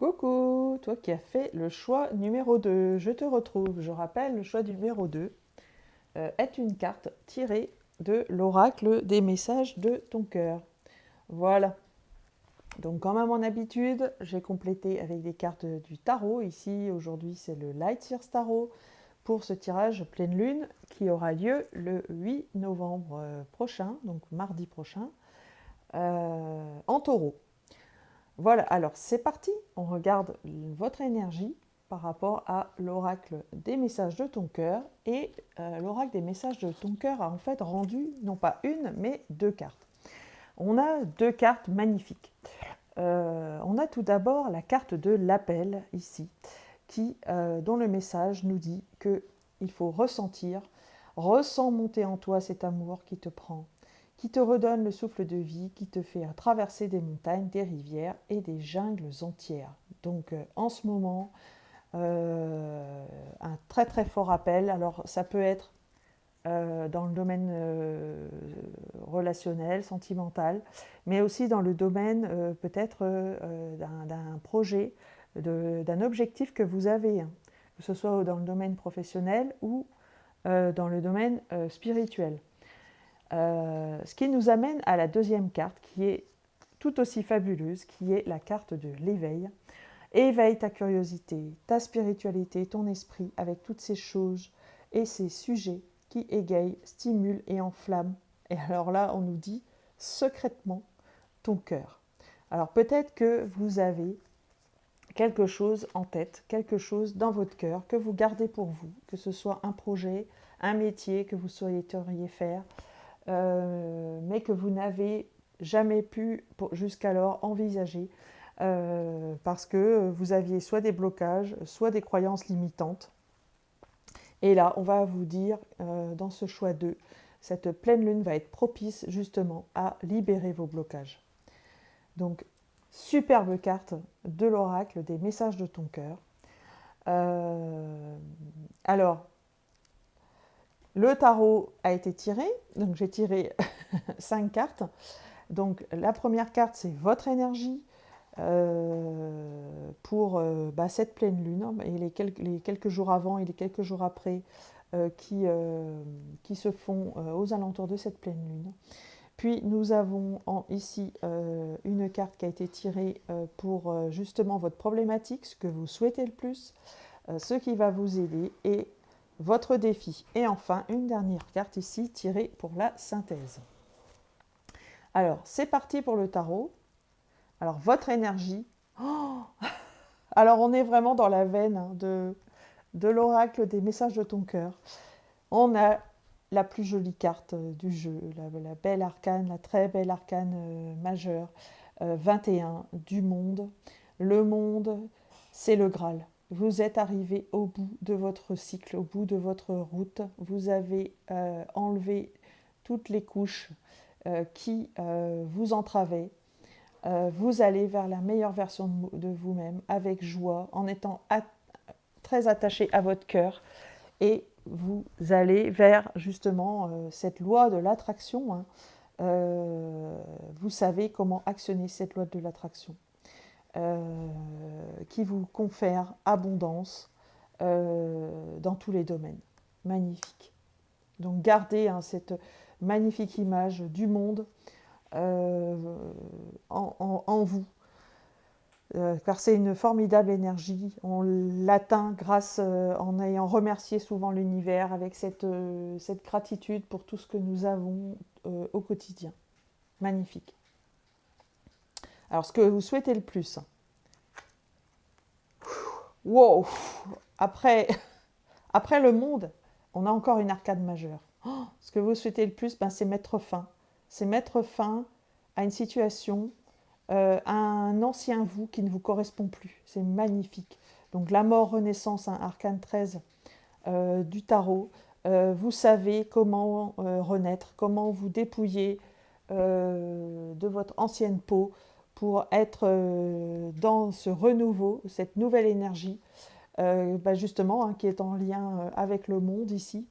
Coucou, toi qui as fait le choix numéro 2, je te retrouve. Je rappelle, le choix numéro 2 est une carte tirée de l'oracle des messages de ton cœur. Voilà. Donc comme à mon habitude, j'ai complété avec des cartes du tarot. Ici, aujourd'hui, c'est le Light Years Tarot pour ce tirage pleine lune qui aura lieu le 8 novembre prochain, donc mardi prochain, en taureau. Voilà, alors c'est parti, on regarde votre énergie par rapport à l'oracle des messages de ton cœur. Et l'oracle des messages de ton cœur a en fait rendu non pas une, mais deux cartes. On a deux cartes magnifiques. On a tout d'abord la carte de l'appel ici, dont le message nous dit qu'il faut ressentir, ressens monter en toi cet amour qui te prend, qui te redonne le souffle de vie, qui te fait traverser des montagnes, des rivières et des jungles entières. Donc en ce moment, un très très fort appel. Alors ça peut être dans le domaine relationnel, sentimental, mais aussi dans le domaine peut-être d'un projet, d'un objectif que vous avez, hein, que ce soit dans le domaine professionnel ou dans le domaine spirituel. Ce qui nous amène à la deuxième carte qui est tout aussi fabuleuse, qui est la carte de l'éveil. Éveille ta curiosité, ta spiritualité, ton esprit avec toutes ces choses et ces sujets qui égayent, stimulent et enflamment. Et alors là, on nous dit secrètement ton cœur. Alors peut-être que vous avez quelque chose en tête, quelque chose dans votre cœur que vous gardez pour vous, que ce soit un projet, un métier que vous souhaiteriez faire, mais que vous n'avez jamais pu jusqu'alors envisager parce que vous aviez soit des blocages, soit des croyances limitantes. Et là, on va vous dire, dans ce choix 2, cette pleine lune va être propice justement à libérer vos blocages. Donc, superbe carte de l'oracle des messages de ton cœur. Alors, le tarot a été tiré, donc j'ai tiré 5 cartes. Donc la première carte, c'est votre énergie pour cette pleine lune, et les quelques jours avant et les quelques jours après qui se font aux alentours de cette pleine lune. Puis nous avons ici une carte qui a été tirée pour justement votre problématique, ce que vous souhaitez le plus, ce qui va vous aider et votre défi. Et enfin, une dernière carte ici tirée pour la synthèse. Alors, c'est parti pour le tarot. Alors, votre énergie. Oh, alors, on est vraiment dans la veine de l'oracle des messages de ton cœur. On a la plus jolie carte du jeu, la belle arcane, la très belle arcane majeure, 21 du monde. Le monde, c'est le Graal. Vous êtes arrivé au bout de votre cycle, au bout de votre route. Vous avez enlevé toutes les couches qui vous entravaient. Vous allez vers la meilleure version de vous-même, avec joie, en étant très attaché à votre cœur. Et vous allez vers justement cette loi de l'attraction. Hein. Vous savez comment actionner cette loi de l'attraction qui vous confère abondance dans tous les domaines. Magnifique. Donc gardez cette magnifique image du monde en vous. Car c'est une formidable énergie. On l'atteint grâce en ayant remercié souvent l'univers avec cette gratitude pour tout ce que nous avons au quotidien. Magnifique. Alors, ce que vous souhaitez le plus. Wow. Après le monde, on a encore une arcade majeure. Oh, ce que vous souhaitez le plus, c'est mettre fin. C'est mettre fin à une situation, un ancien vous qui ne vous correspond plus. C'est magnifique. Donc la mort, renaissance, hein, arcane 13 du tarot. Vous savez comment renaître, comment vous dépouiller de votre ancienne peau pour être dans ce renouveau, cette nouvelle énergie, justement, hein, qui est en lien avec le monde ici.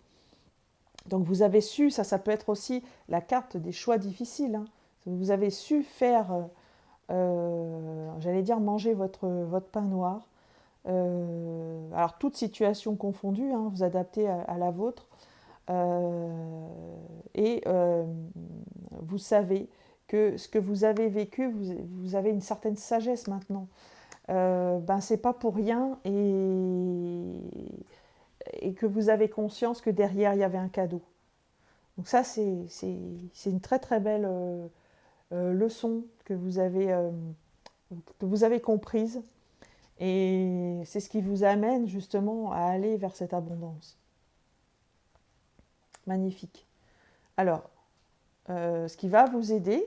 Donc vous avez su, ça peut être aussi la carte des choix difficiles. Hein. Vous avez su faire j'allais dire manger votre pain noir. Alors, toute situation confondue, hein, vous adaptez à la vôtre. Et vous savez que ce que vous avez vécu, vous avez une certaine sagesse maintenant. Ben, c'est pas pour rien et que vous avez conscience que derrière, il y avait un cadeau. Donc ça, c'est une très très belle leçon que vous avez comprise. Et c'est ce qui vous amène justement à aller vers cette abondance. Magnifique. Alors, ce qui va vous aider,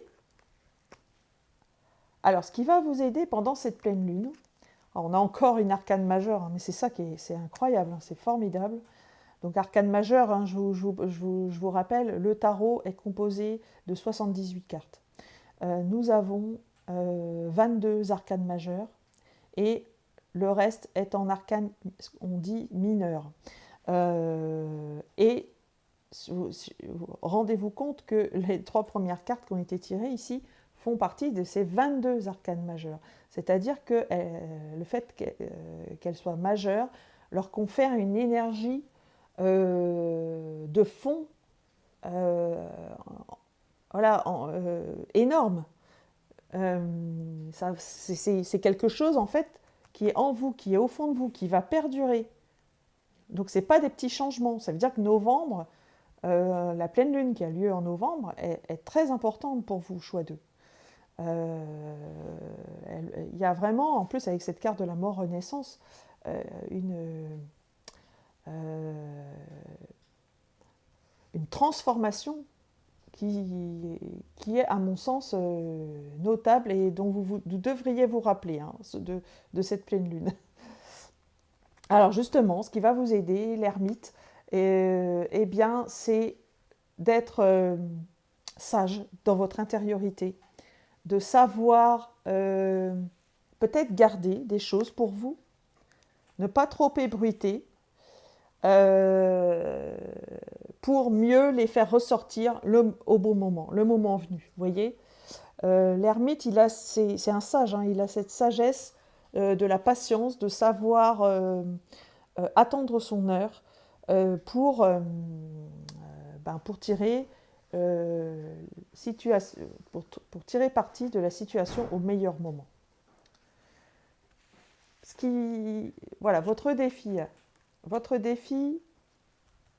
pendant cette pleine lune, alors on a encore une arcane majeure, hein, mais c'est ça c'est incroyable, hein, c'est formidable. Donc arcane majeure, hein, je vous rappelle, le tarot est composé de 78 cartes. Nous avons 22 arcanes majeures et le reste est en arcane, on dit mineur. Et rendez-vous compte que les 3 premières cartes qui ont été tirées ici font partie de ces 22 arcanes majeures. C'est-à-dire que le fait qu'elles soient majeures leur confère une énergie de fond énorme. C'est quelque chose en fait qui est en vous, qui est au fond de vous, qui va perdurer. Donc ce n'est pas des petits changements. Ça veut dire que novembre, la pleine lune qui a lieu en novembre est très importante pour vous, choix 2. Il y a vraiment, en plus avec cette carte de la mort renaissance, une transformation qui est à mon sens notable et dont vous devriez vous rappeler, hein, de cette pleine lune. Alors justement, ce qui va vous aider, l'ermite, eh bien, c'est d'être sage dans votre intériorité, de savoir peut-être garder des choses pour vous, ne pas trop ébruiter, pour mieux les faire ressortir au bon moment, le moment venu. Vous voyez, l'ermite, c'est un sage, hein, il a cette sagesse de la patience, de savoir attendre son heure pour tirer pour tirer parti de la situation au meilleur moment. Voilà, votre défi,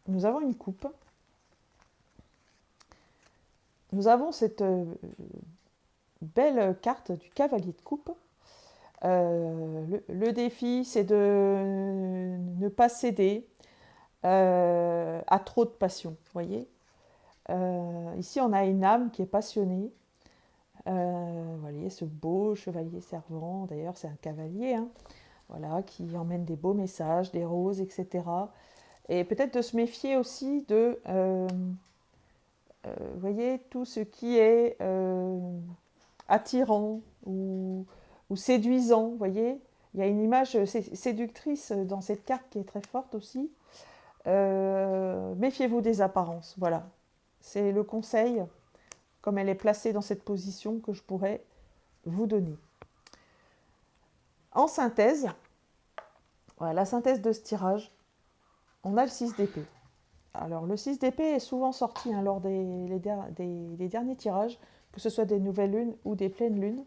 nous avons une coupe. Nous avons cette belle carte du cavalier de coupe. Le défi, c'est de ne pas céder à trop de passion. Vous voyez, ici, on a une âme qui est passionnée. Vous voyez, ce beau chevalier servant, d'ailleurs, c'est un cavalier, hein, voilà, qui emmène des beaux messages, des roses, etc. Et peut-être de se méfier aussi de, vous voyez, tout ce qui est attirant ou séduisant, vous voyez. Il y a une image séductrice dans cette carte qui est très forte aussi. Méfiez-vous des apparences, voilà. C'est le conseil, comme elle est placée dans cette position, que je pourrais vous donner. En synthèse, voilà, la synthèse de ce tirage, on a le 6 d'épée. Alors le 6 d'épée est souvent sorti, hein, lors des derniers tirages, que ce soit des nouvelles lunes ou des pleines lunes.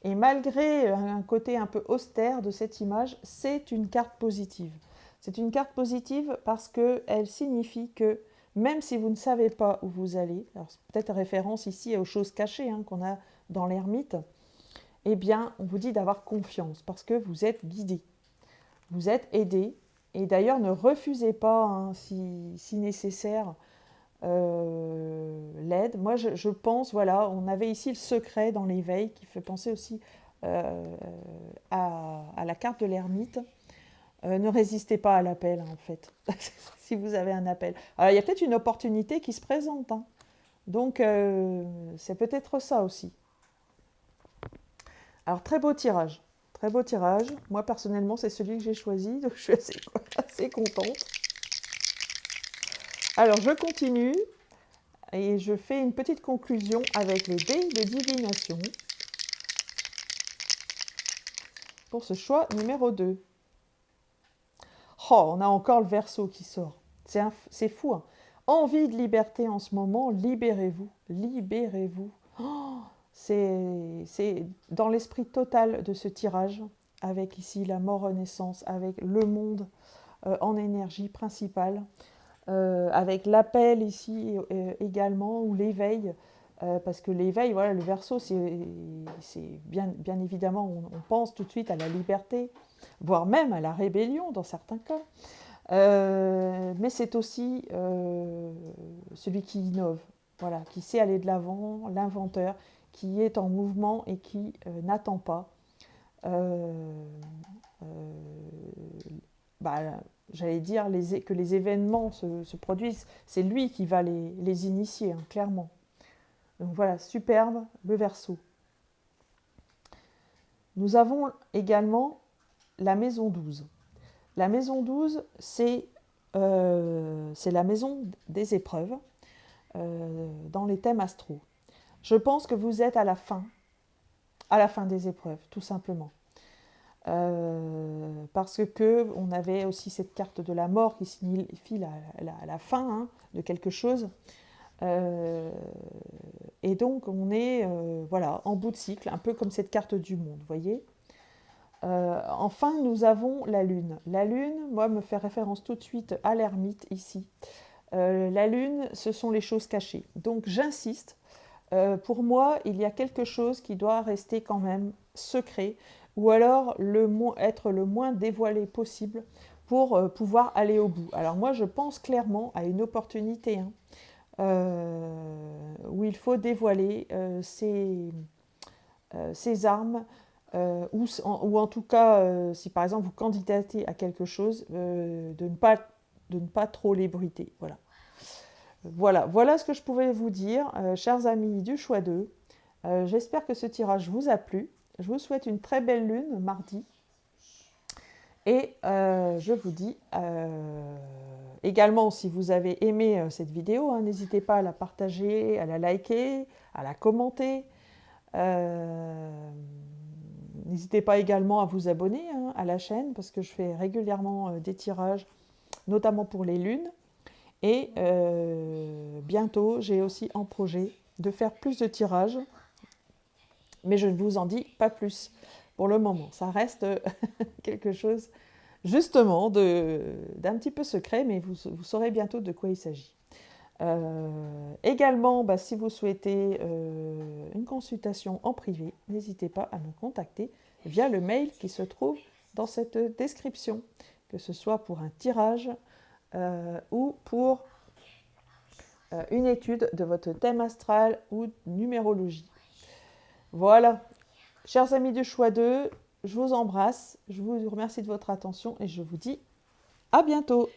Et malgré un côté un peu austère de cette image, c'est une carte positive. C'est une carte positive parce qu'elle signifie que même si vous ne savez pas où vous allez, alors c'est peut-être référence ici aux choses cachées, hein, qu'on a dans l'ermite, eh bien on vous dit d'avoir confiance parce que vous êtes guidé, vous êtes aidé. Et d'ailleurs, ne refusez pas, hein, si nécessaire, l'aide. Moi, je pense, voilà, on avait ici le secret dans l'éveil qui fait penser aussi à la carte de l'ermite. Ne résistez pas à l'appel, hein, en fait, si vous avez un appel. Alors, il y a peut-être une opportunité qui se présente, hein. Donc, c'est peut-être ça aussi. Alors, très beau tirage. Très beau tirage. Moi, personnellement, c'est celui que j'ai choisi, donc je suis assez contente. Alors, je continue et je fais une petite conclusion avec les dés de divination. pour ce choix numéro 2. Oh, on a encore le Verseau qui sort. C'est fou. Hein. Envie de liberté en ce moment, libérez-vous. Libérez-vous. Oh, c'est dans l'esprit total de ce tirage, avec ici la mort-renaissance, avec le monde en énergie principale, avec l'appel ici également, ou l'éveil. Parce que l'éveil, voilà, le Verseau, c'est bien évidemment, on pense tout de suite à la liberté, voire même à la rébellion dans certains cas. Mais c'est aussi celui qui innove, voilà, qui sait aller de l'avant, l'inventeur, qui est en mouvement et qui n'attend pas. J'allais dire que les événements se produisent, c'est lui qui va les initier, hein, clairement. Donc voilà, superbe, le Verseau. Nous avons également la maison 12. La maison 12, c'est la maison des épreuves dans les thèmes astraux. Je pense que vous êtes à la fin des épreuves, tout simplement. Parce que on avait aussi cette carte de la mort qui signifie la fin, hein, de quelque chose. Et donc on est voilà, en bout de cycle, un peu comme cette carte du monde, vous voyez. Enfin, nous avons la Lune. La Lune, moi, me fait référence tout de suite à l'ermite ici. La Lune, ce sont les choses cachées. Donc j'insiste, pour moi, il y a quelque chose qui doit rester quand même secret, ou alors être le moins dévoilé possible pour pouvoir aller au bout. Alors moi, je pense clairement à une opportunité, hein, où il faut dévoiler ses armes, ou en tout cas, si par exemple vous candidatez à quelque chose, de ne pas trop l'ébruiter. Voilà ce que je pouvais vous dire, chers amis du choix 2. J'espère que ce tirage vous a plu. Je vous souhaite une très belle lune mardi. Et je vous dis également, si vous avez aimé cette vidéo, hein, n'hésitez pas à la partager, à la liker, à la commenter. N'hésitez pas également à vous abonner, hein, à la chaîne, parce que je fais régulièrement des tirages, notamment pour les lunes. Et bientôt, j'ai aussi en projet de faire plus de tirages, mais je ne vous en dis pas plus pour le moment. Ça reste quelque chose, justement, d'un petit peu secret, mais vous saurez bientôt de quoi il s'agit. Également, si vous souhaitez une consultation en privé, n'hésitez pas à me contacter via le mail qui se trouve dans cette description, que ce soit pour un tirage ou pour une étude de votre thème astral ou numérologie. Voilà, chers amis du choix 2, je vous embrasse, je vous remercie de votre attention et je vous dis à bientôt.